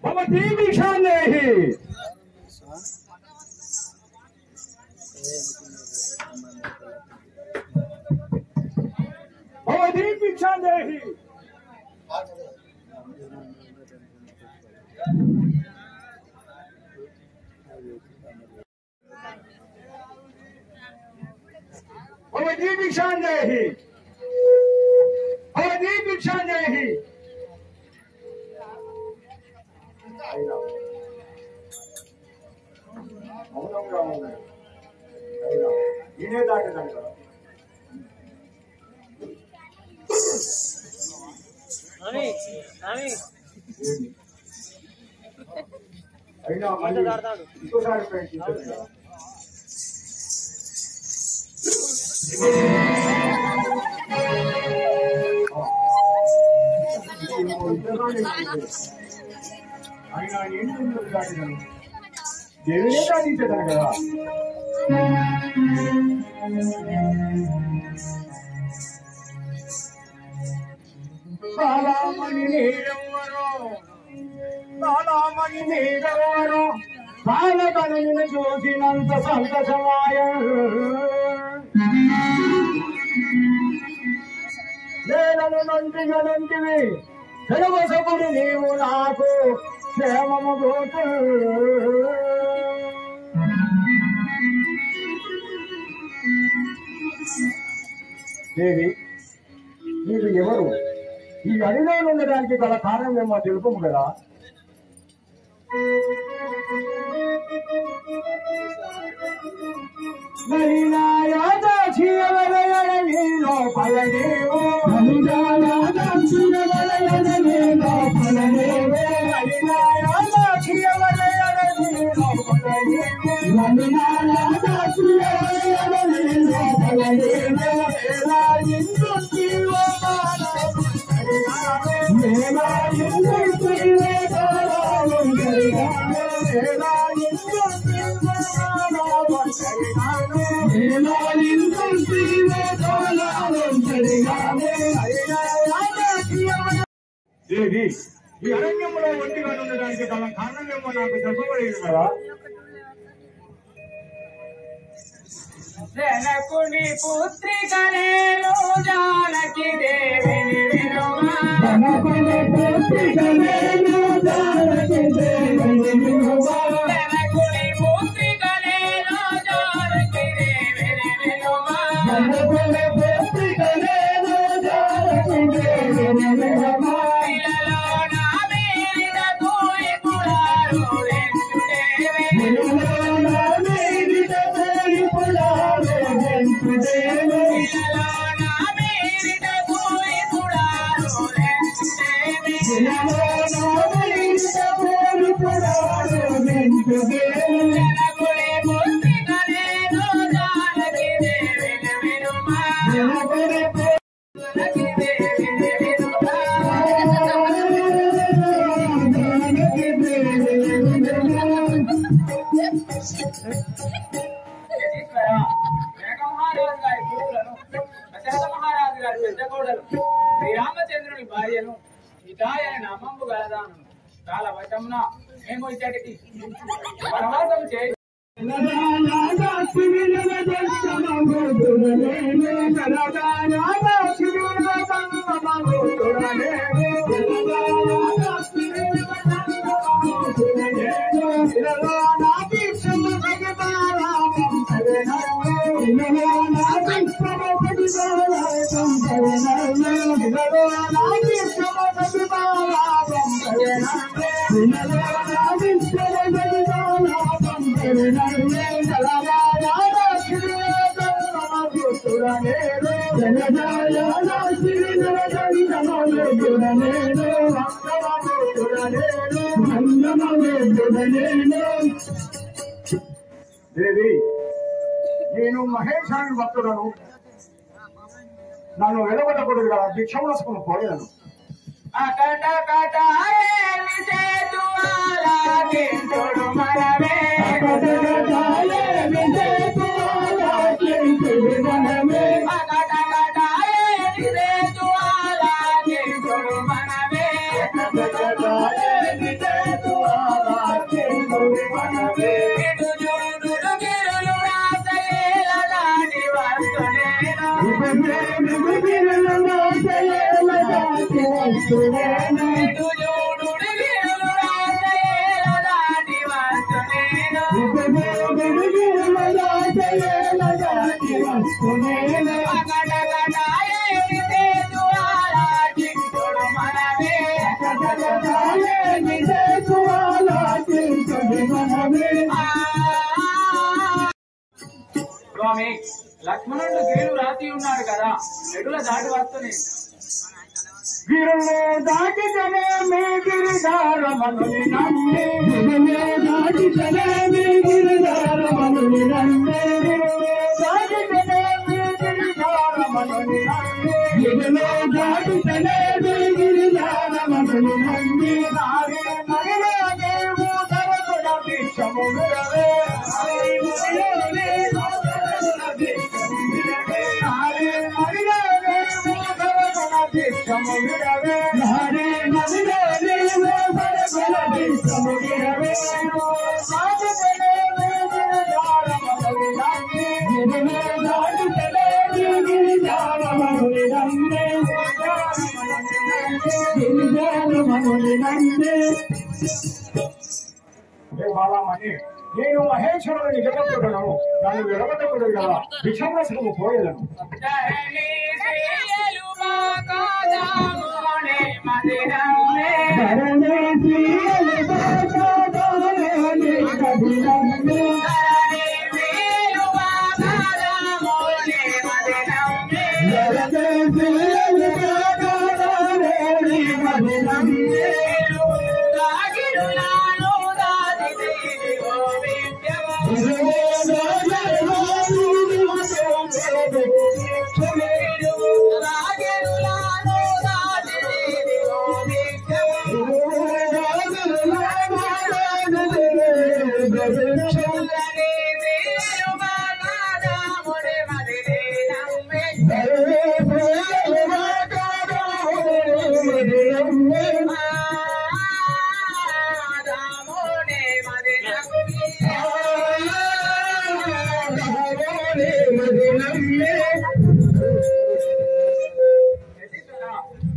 भवती भिक्षा नहीं भवती भिक्षा नहीं भवती भिक्षा नहीं भवती भिक्षा नहीं మౌనంగా ఉన్నాయి అయినా ఈయనే దాటేదాం కదా అయినా మళ్ళీ ఇంకోసారి ప్రయత్నించారు అయినా ఏంటో దాటినాను దేవుడే దాటించేదాను కదా బాలామణి నీరెవ్వరు బాలకను చూసినంత సంతసమాయ నేనను నంటివి సెలవసపుడు నీవు నాకు క్షేమము గోటు దేవి నీకు ఎవరు ఈ అడిలో ఉండడానికి గల కారణం ఏమో తెలుపము కదా దేవి ఈ అరణ్యంలో ఒంటిగా ఉండడానికి గల కారణమేమో నాకు చెప్పబడేది కదా జనకుని పుత్రికనేను జానకి దేవిని వినుమా జనకుని పుత్రికనేను జానకి దేవిని వినుమా జనకుని పుత్రికనేను జానకి దేవిని వినుమా జనకుని పుత్రికనేను జానకి దేవిని వినుమా ఇలలో నా మీరిన కోయి పురారు వెంటుదేవి శ్రీరామచంద్రుని భార్యను ఇటాయన నామంబు గలదాను కాల వశమున మేము ఇచ్చటికి వనవాసం చేయ దేవి నేను మహేశాని భక్తుడను నన్ను వెలబడకూడదు కదా భిక్షమునసుకుని పోయాను అకట కట స్వామి లక్ష్మణుడు గిరులు రాతి ఉన్నాడు కదా ఎటుల దాటి వస్తుంది గిరులు దాటితేనే మీ గిరిధారమనుని నమ్మి గిరులు దాటితేనే మీ గిరిధారమనుని నమ్మి గిరులు దాటితేనే మీ గిరిధారమనుని నమ్మి గిరులు దాటితేనే మీ గిరిధారమనుని నమ్మి నారి నరిలో దేవు తరపున భిక్షము విరవే నారి నరిలో దేవు తరపున భిక్షము విరవే నారి నరిలో దేవు తరపున భిక్షము విరవే నారి నరిలో దేవు తరపున భిక్షము విరవే సాధుతనే గిరిధారమనుని నమ్మి గిరులు దాటితేనే మీ గిరిధారమనుని నమ్మి గిరిధారమనుని నమ్మి బాలమని నేను మహేశ్వరుని జగత్తుడను నన్ను విడవటకుడు కదా విషమరసము పోయేదను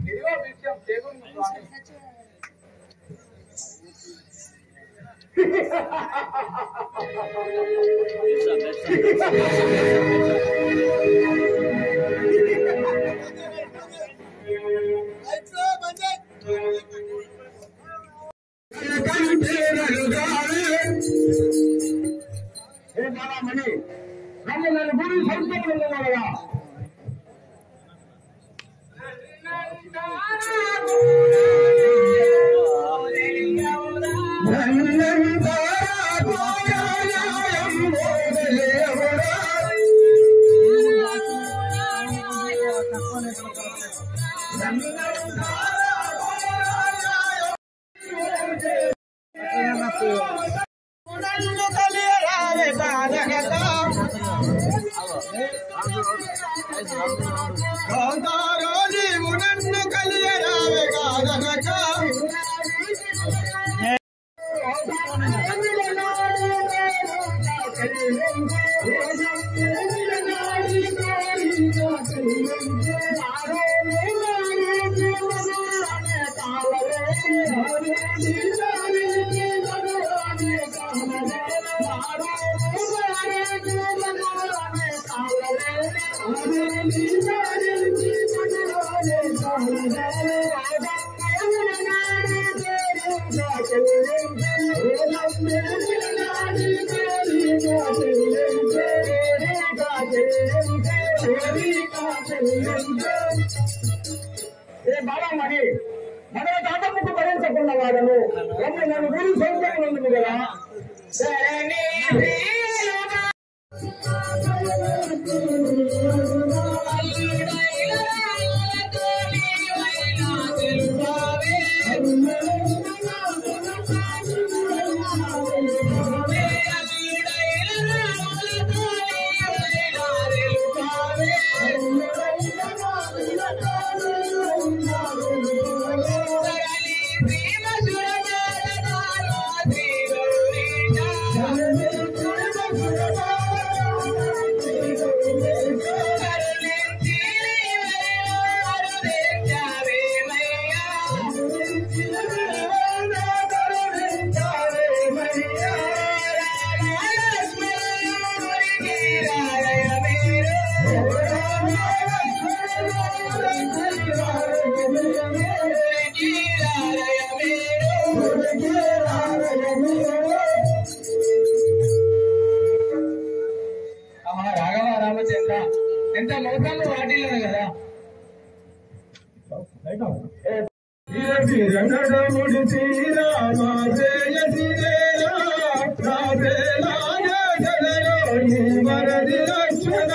ఇదిగో విషయం చేకూరు స్వామి బాలమణి నన్ను గురి సంస్థలుగా బాలమణి మన తాతమ్మకు భరించకున్న వాడను నన్ను గురి సంస్థలు కదా ప్రేమ సురమాల రాఘవ రామచంద్ర ఎంత లోకాల్లో వాటిల్లేదు కదా. రణముడి శ్రీరామ జయ వరది లక్ష్మణ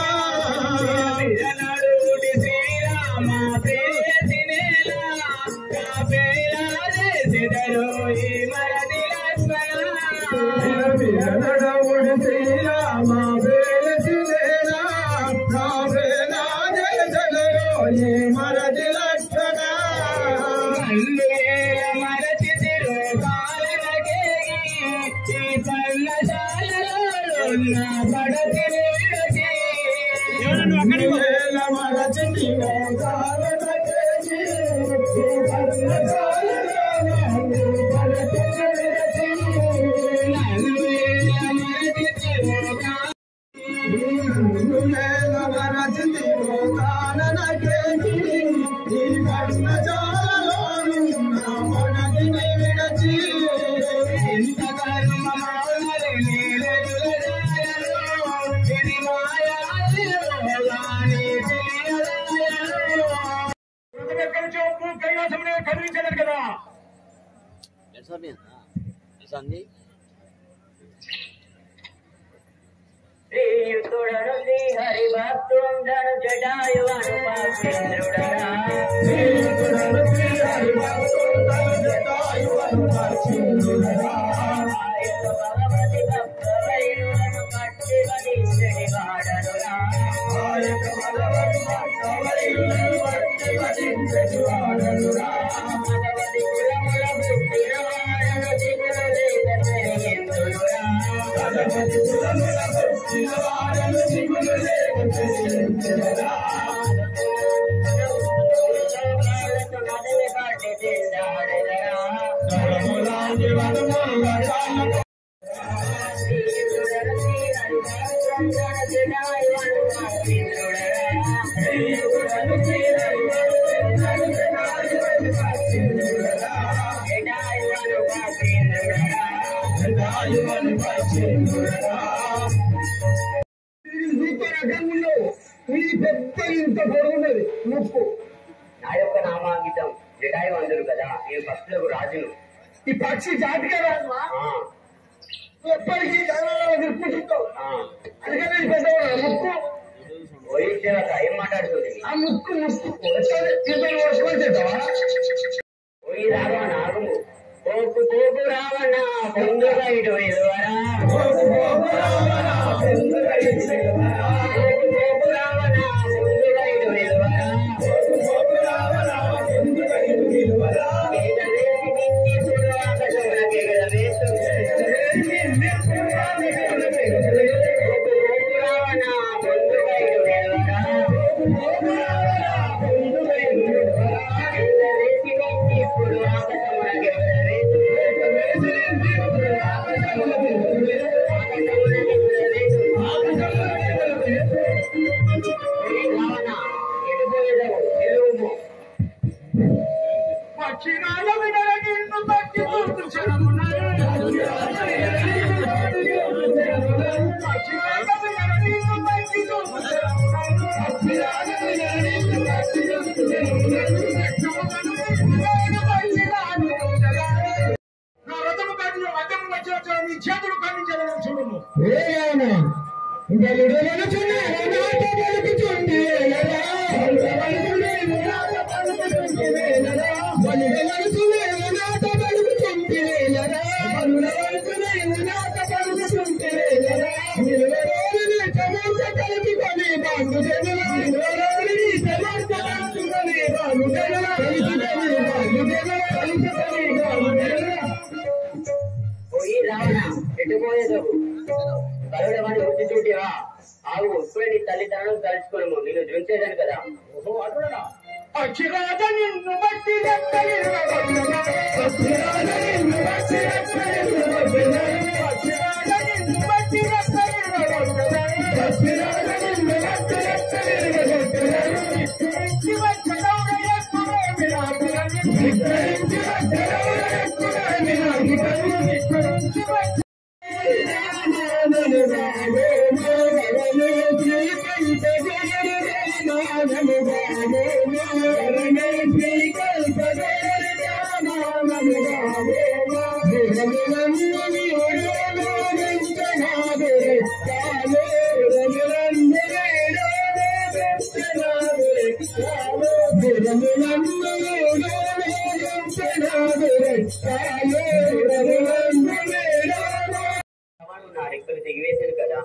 రణముడి శ్రీరామ ప్రేయసినేలా కాపేలాదే సిదరోయి మరది లక్ష్మణ. రణముడి శ్రీరామ ప్రేయసినేలా కాపేలాదే సిదరోయి మరది లక్ష్మణ. మరచితిరో కాలనకేగి ఈ పర్ణశాలలో ఉన్న పడతి విడచి. మరచితిరో కాలనకేగి ఈ పర్ణశాలలో ఉన్న పడతి విడచి. మరచితిరో కదిలించలేదు కదా. శ్రీయుతుడను శ్రీహరి భక్తుండను జటాయువను పాక్షేంద్రుడరా. భగవతి భక్తవైరులను పట్టి వధించడి వాడనురా. భగవతి కులముల పుట్టిన వాడను దిగులు లేక తెలియందురా. మదవి కాటి తిందాడెదరా. శ్రీయుతుడను శ్రీహరి భక్తుండను జటాయువను పాక్షేంద్రుడరా. జటాయువను పాక్షేంద్రుడరా. ఈ పెద్ద ఇంత పొరుగున్నది ముక్కు. నా యొక్క నామాంకితం జటాయు అందరు కదా. నేను భక్తులకు రాజును. ఈ పక్షి జాతికే రాజుమా ఎప్పటికీ తిప్పుకుంటావు. అందుకని ఈ పెద్ద ముక్కు ఓయించేవాక ఏం మాట్లాడుతుంది? ఆ ముక్కు ముక్కు ఇద్దరు వర్షం చేద్దామా? ఓయి రావణ ఆగుము. పోకు పోకు రావణ పొందుగా ఇటు ఎదువరా. పోకు పోకు రావణ పొందుగా ఇటు ఎదువరా. ఎగవేసి నిన్ని చూడు ఆకాశమునకు ఎగవేసు. పోకు పోకు రావణ పొందుగా ఇటు ఎదువరా. ఎగవేసి నిన్ని చూడు ఆకాశమునకు ఎగవేసు. రావణ ఎటుపోయేదవు నిలువుము. పక్షిరాల వినర నిన్ను పట్టి పూర్చుచున్నాను. పక్షిరాల వినర నిన్ను పట్టి పూర్చుచున్నాను. పక్షిరాల వినర నిన్ను పట్టి పూర్చుచున్నాను. నా రథము కట్టిన మధ్యము వచ్చిన నీ చేతులు ఖండించాలని చూడుము. ఇంకా విడుదలను చూడండి పోయి రావణ ఎటుపోయేదవు. కరుడమని వచ్చి చూటివా. ఆవు ఇప్పుడే నీ తల్లిదండ్రులను తలుచుకోము. నేను జుంచేదాను కదా. అక్షరాజ నిన్ను బట్టి రెక్కలిరుగొట్టున దిగివేశారు కదా.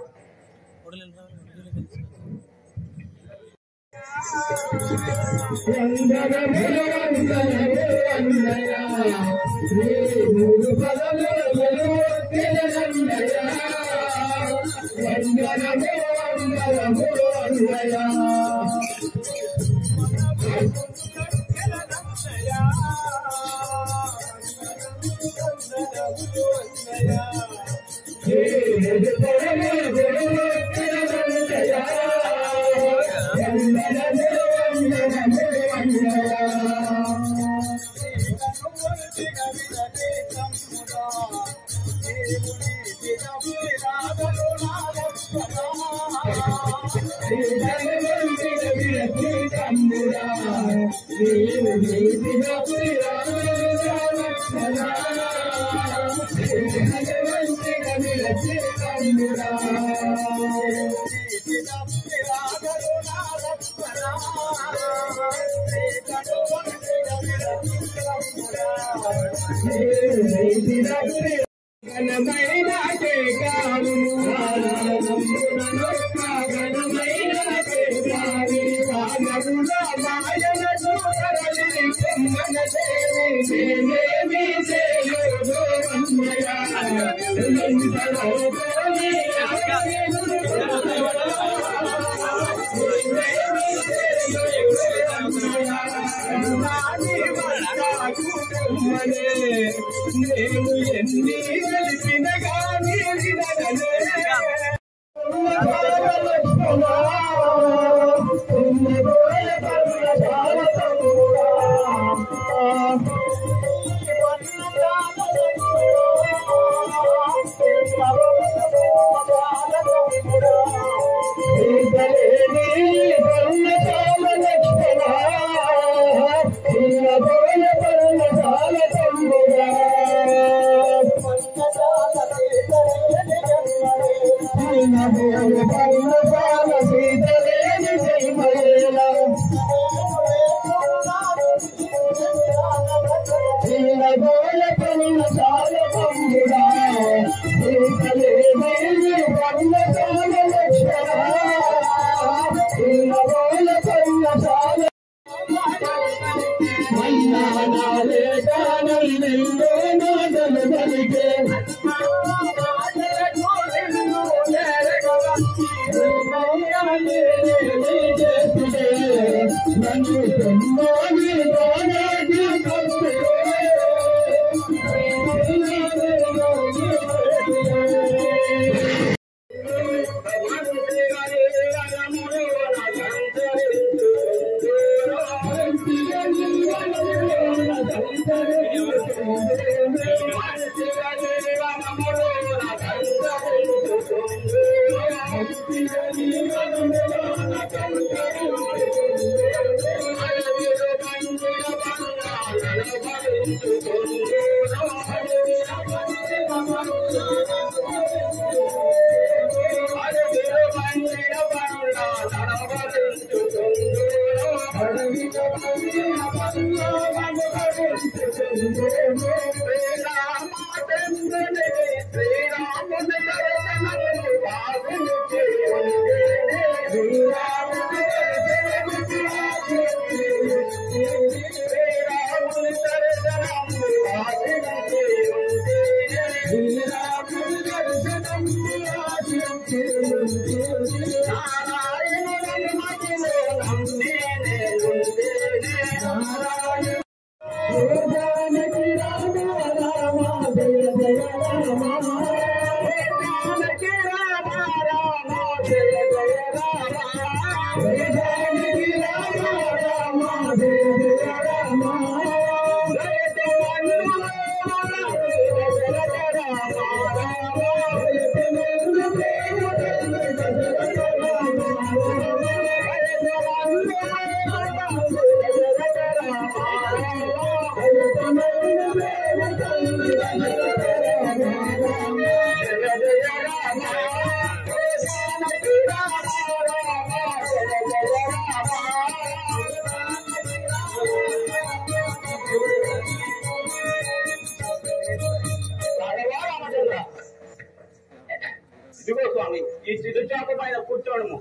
ఇదిగో స్వామి ఈ చిరుచాప పైన కూర్చోడము.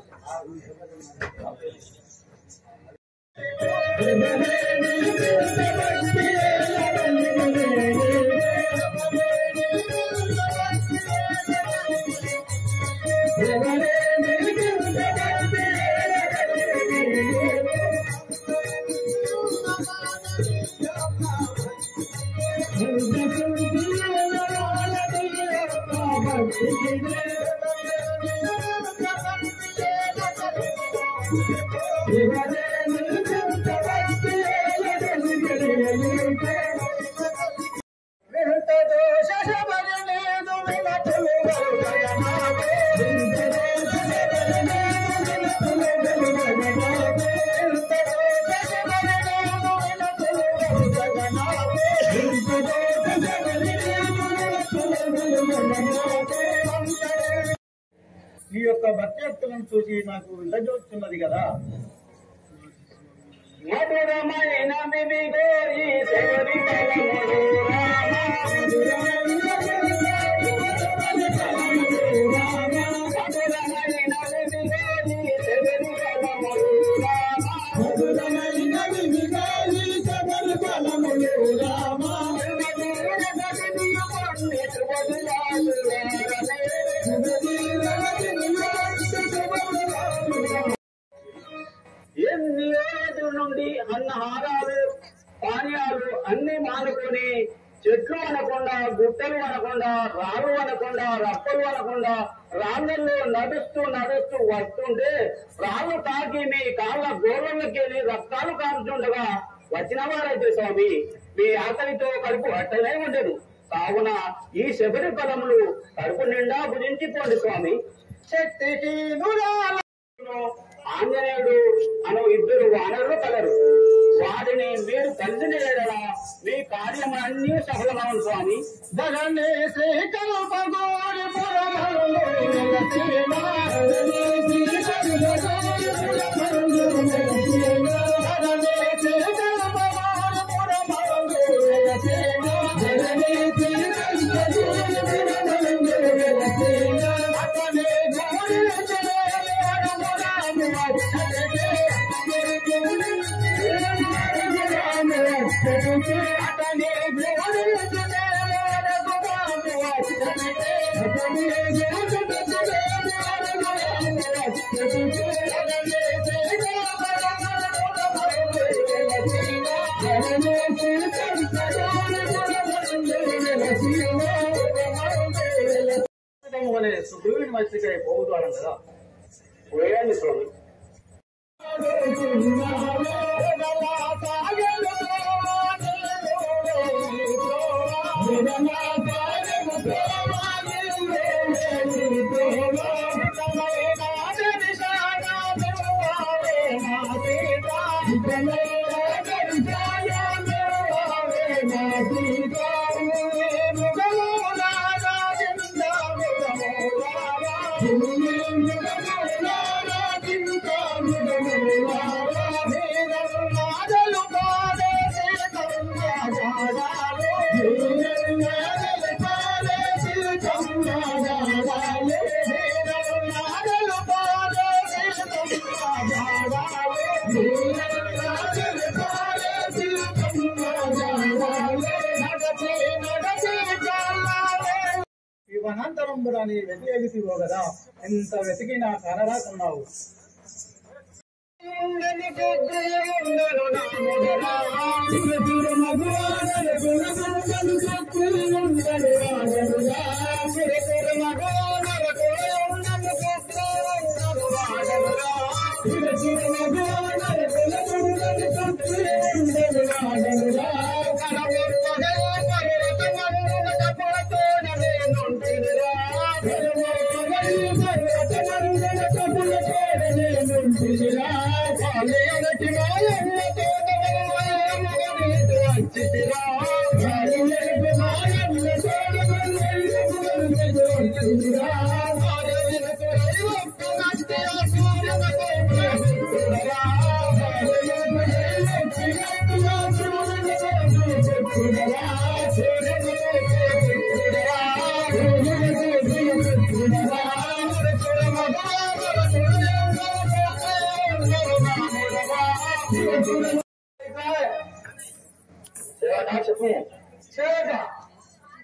ఈ యొక్క భక్త్యక్తులను చూసి నాకు విలజొస్తున్నది కదా. మధురమైన మిమిగో ఈ శబరి కలములు రామ, మధురమైన మిమిగో ఈ శబరి కలములు రామ, మధురమైన మిమిగో ఈ శబరి కలములు రామ, ఎన్ని రోజుల నుండి అన్నహారాలు పానీయాలు అన్ని మానుకొని చెట్లు అనకుండా గుట్టలు అనకుండా రాళ్ళు అనకుండా రప్పలు అనకుండా రాళ్ళల్లో నడుస్తూ వస్తుంటే రాళ్ళు తాకి మీ కాళ్ళ గోళ్ళకి వెళ్ళి రక్తాలు కారుతుండగా వచ్చిన వారైతే స్వామి మీ ఆకలితో కడుపు అట్టనే ఉండదు. కావున ఈ శబరి ఫలములు కడుపు నిండా భుజించిపోండి స్వామి. శక్తికి ఆంజనేయుడు అను ఇద్దరు వానరులు కలరు. వారిని మీరు కలిసిన ఎడల మీ కార్యం అన్ని సఫలమవును స్వామి. జగనే శ్రీకల్పగోరి సుగ్రీవుని మధ్యకి పోవుతాడు కదా. పోయండి స్వామి. ఈ వనాంతరం దాన్ని వెతికేసివో కదా, ఎంత వెతికినా కనరాకున్నావు.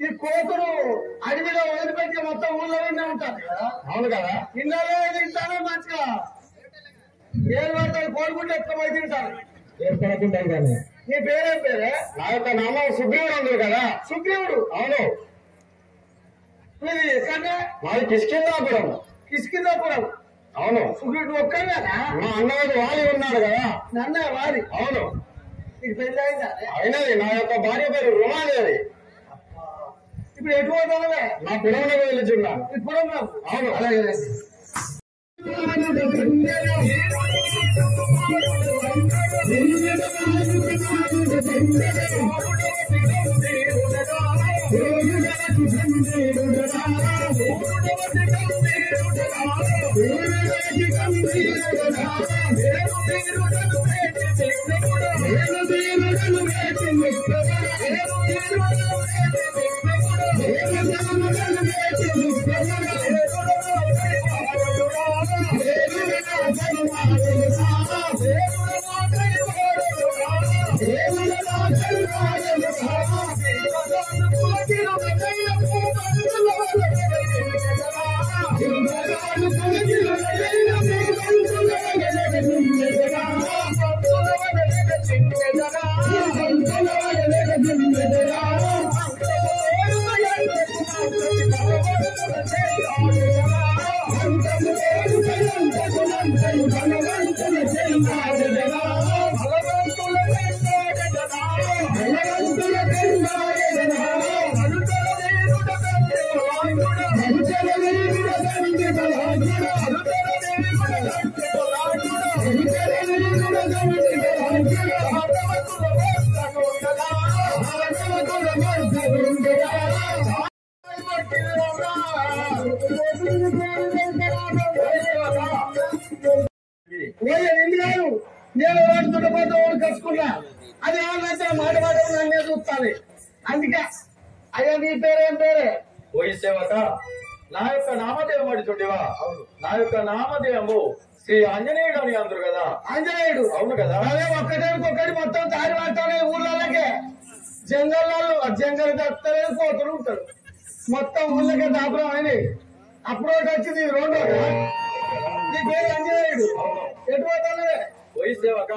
ఈ కోతులు అడవిలో వదిలిపెట్టి మొత్తం ఊళ్ళోనే ఉంటారు కదా. అవును కదా. ఇళ్ళలో తింటానే మంచిగా ఏడు పడతారు కోరుకుంటే ఎక్కువ తింటారు. ఏర్పడుతుంటారు కానీ. నీ పేరేం పేరే? నా యొక్క నామం సుగ్రీవుడు అందరు కదా. సుగ్రీవుడు. అవును. ఇది ఎక్కడే? మాది కిష్కిందాపురం. కిష్కిందాపురం. అవును. సుగ్రీవుడు ఒక్కడేనా? మా అన్నవాడు వాలి ఉన్నాడు కదా. నన్న వాలి. అవును. నీకు పెళ్లి అయిందా? అయినది. నా యొక్క భార్య పేరు రుమాదేవి. ఇప్పుడు ఎటు పోతానే? నా పురంలో వెళ్ళుచున్నా. ఈ పురంలో? అవును. అలాగే. నేను వాడుతుండబోతే వాడు కలుసుకున్నా. అది ఏమన్నా మాట మాట నన్నే చూస్తాను. అందుకే అయ్యా నీ పేరేం పేరే? ఓయి సేవక, నా యొక్క నామధేయం అడుచుండేవా? నా యొక్క నామధేయము శ్రీ ఆంజనేయుడు అని అందరు కదా. ఆంజనేయుడు. అవును కదా. అదే ఒక్కటి మొత్తం దారి పడతానే ఊళ్ళకే. జంగల్ దత్తలే పోతూ ఉంటారు. మొత్తం ఊళ్ళకే దాపురం అయినాయి. అప్పుడు ఒకటి వచ్చింది రెండో. నీ పేరు ఆంజనేయుడు. ఎటు పోతానే? ఓయి సేవక,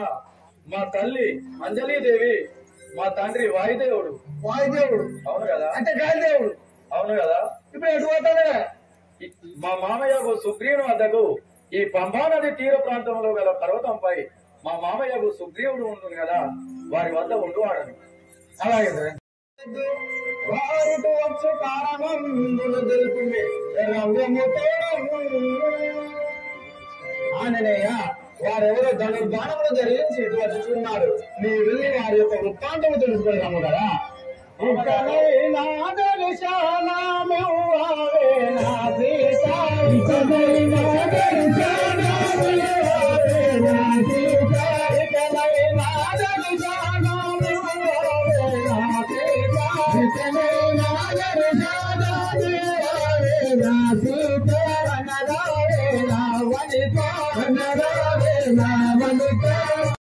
మా తల్లి అంజలీదేవి, మా తండ్రి వాయుదేవుడు. వాయుదేవుడు. అవును కదా. అంటే గాలిదేవుడు. అవును కదా. ఇప్పుడు ఎటు పోతానే? మా మామయ్యకు సుగ్రీవుని వద్దకు ఈ పంబా నది తీర ప్రాంతంలో గల పర్వతంపై మా మామయ్యకు సుగ్రీవుడు ఉంటుంది కదా, వారి వద్ద ఉండువాడను. అలాగే వారుకు వచ్చు కారణమును తెలుపుమే రవ్యముతో ఆంజనేయ, వారెవరో ధనుర్బాణములు ధరించి ఇటు వచ్చుచున్నారు. నీ వెళ్ళి వారి యొక్క వృత్తాంతము తెలుసుకున్నాము కదా.